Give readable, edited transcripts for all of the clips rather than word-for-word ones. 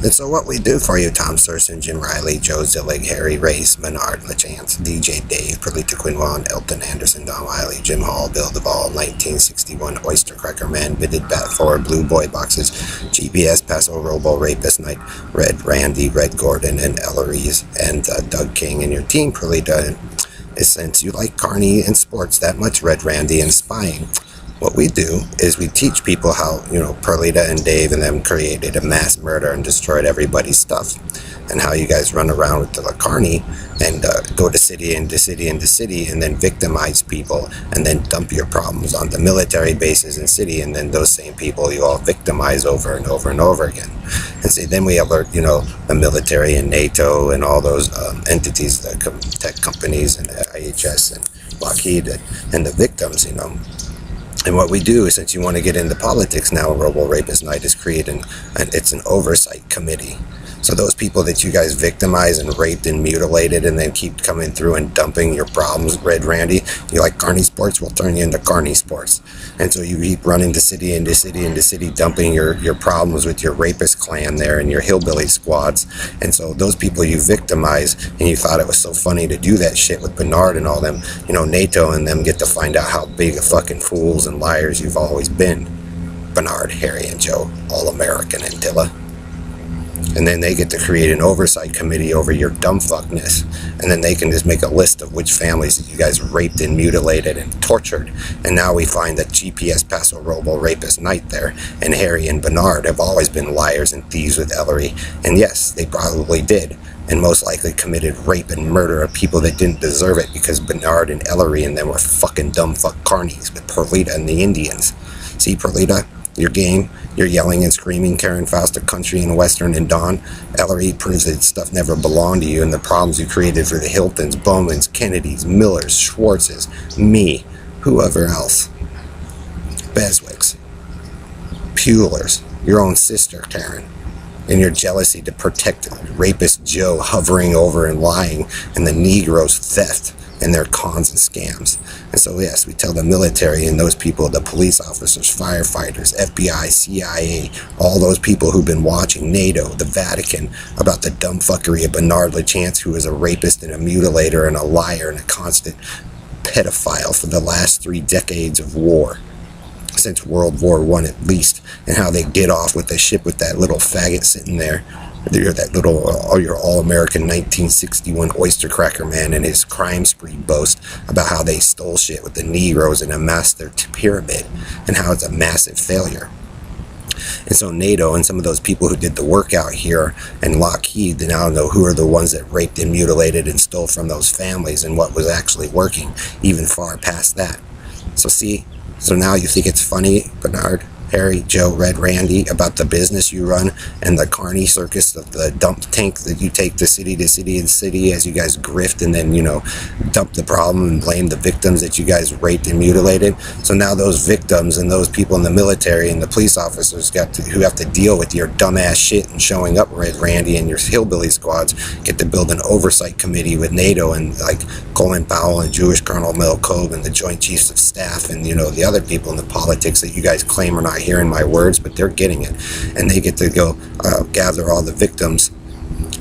And so what we do for you, Tom Surson, Jim Riley, Joe Zillig, Harry Race, Menard LaChance, DJ Dave, Perlita Quinwan, Elton Anderson, Don Wiley, Jim Hall, Bill Duvall, 1961, Oyster Cracker Man, Bidded Bat 4, Blue Boy Boxes, GPS, Paso Robo, Rapist Night, Red Randy, Red Gordon, and Ellery's, and Doug King, and your team, Perlita. Since you like Carney and sports that much, Red Randy, and spying, what we do is we teach people how, Perlita and Dave and them created a mass murder and destroyed everybody's stuff, and how you guys run around with the Carney and go to city into city into city and then victimize people and then dump your problems on the military bases in city, and then those same people you all victimize over and over and over again. And see, then we alert, the military and NATO and all those entities, the tech companies and the IHS and Lockheed and the victims, And what we do, since you want to get into politics now, Robo Rapist Night is creating, it's an oversight committee. So those people that you guys victimize and raped and mutilated and then keep coming through and dumping your problems, Red Randy, you like Carney Sports, we'll turn you into Carney Sports. And so you keep running to city into city into city, dumping your problems with your rapist clan there and your hillbilly squads. And so those people you victimize, and you thought it was so funny to do that shit with Bernard and all them, NATO and them get to find out how big of fucking fools and liars you've always been. Bernard, Harry, and Joe, all American Antilla. And then they get to create an oversight committee over your dumb fuckness. And then they can just make a list of which families that you guys raped and mutilated and tortured. And now we find that GPS, Paso Robo, Rapist Night there, and Harry and Bernard have always been liars and thieves with Ellery. And yes, they probably did, and most likely committed rape and murder of people that didn't deserve it, because Bernard and Ellery and them were fucking dumb fuck carnies with Perlita and the Indians. See, Perlita? Your game, you're yelling and screaming, Karen Foster Country and Western and Dawn. Ellery proves that stuff never belonged to you, and the problems you created for the Hiltons, Bowmans, Kennedys, Millers, Schwartzes, me, whoever else. Beswicks, Pewlers, your own sister, Karen, and your jealousy to protect rapist Joe hovering over and lying, and the Negroes' theft and their cons and scams. And so yes, we tell the military and those people, the police officers, firefighters, FBI, CIA, all those people who've been watching, NATO, the Vatican, about the dumb fuckery of Bernard LaChance, who is a rapist and a mutilator and a liar and a constant pedophile for the last 3 decades of war, since World War I at least, and how they get off with the ship with that little faggot sitting there. You're that little, your all-American 1961 Oyster Cracker Man and his crime spree boast about how they stole shit with the Negroes and amassed their pyramid, and how it's a massive failure. And so NATO and some of those people who did the work out here and Lockheed, they now know who are the ones that raped and mutilated and stole from those families and what was actually working, even far past that. So see, so now you think it's funny, Bernard, Harry, Joe, Red Randy, about the business you run and the Carney circus of the dump tank that you take to city and city as you guys grift and then, dump the problem and blame the victims that you guys raped and mutilated. So now those victims and those people in the military and the police officers who have to deal with your dumbass shit and showing up, Red Randy, and your hillbilly squads get to build an oversight committee with NATO and like Colin Powell and Jewish Colonel Mel Kobe and the Joint Chiefs of Staff and, the other people in the politics that you guys claim are not hearing my words, but they're getting it. And they get to go gather all the victims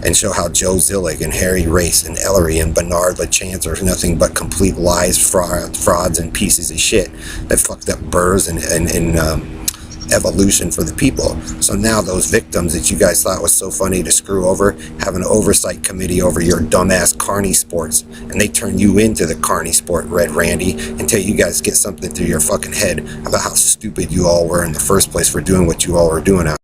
and show how Joe Zillig and Harry Race and Ellery and Bernard LaChance are nothing but complete lies, frauds, and pieces of shit that fucked up Burrs and evolution for the people. So now those victims that you guys thought was so funny to screw over have an oversight committee over your dumbass Carney Sports, and they turn you into the Carney Sport, Red Randy, until you guys get something through your fucking head about how stupid you all were in the first place for doing what you all were doing out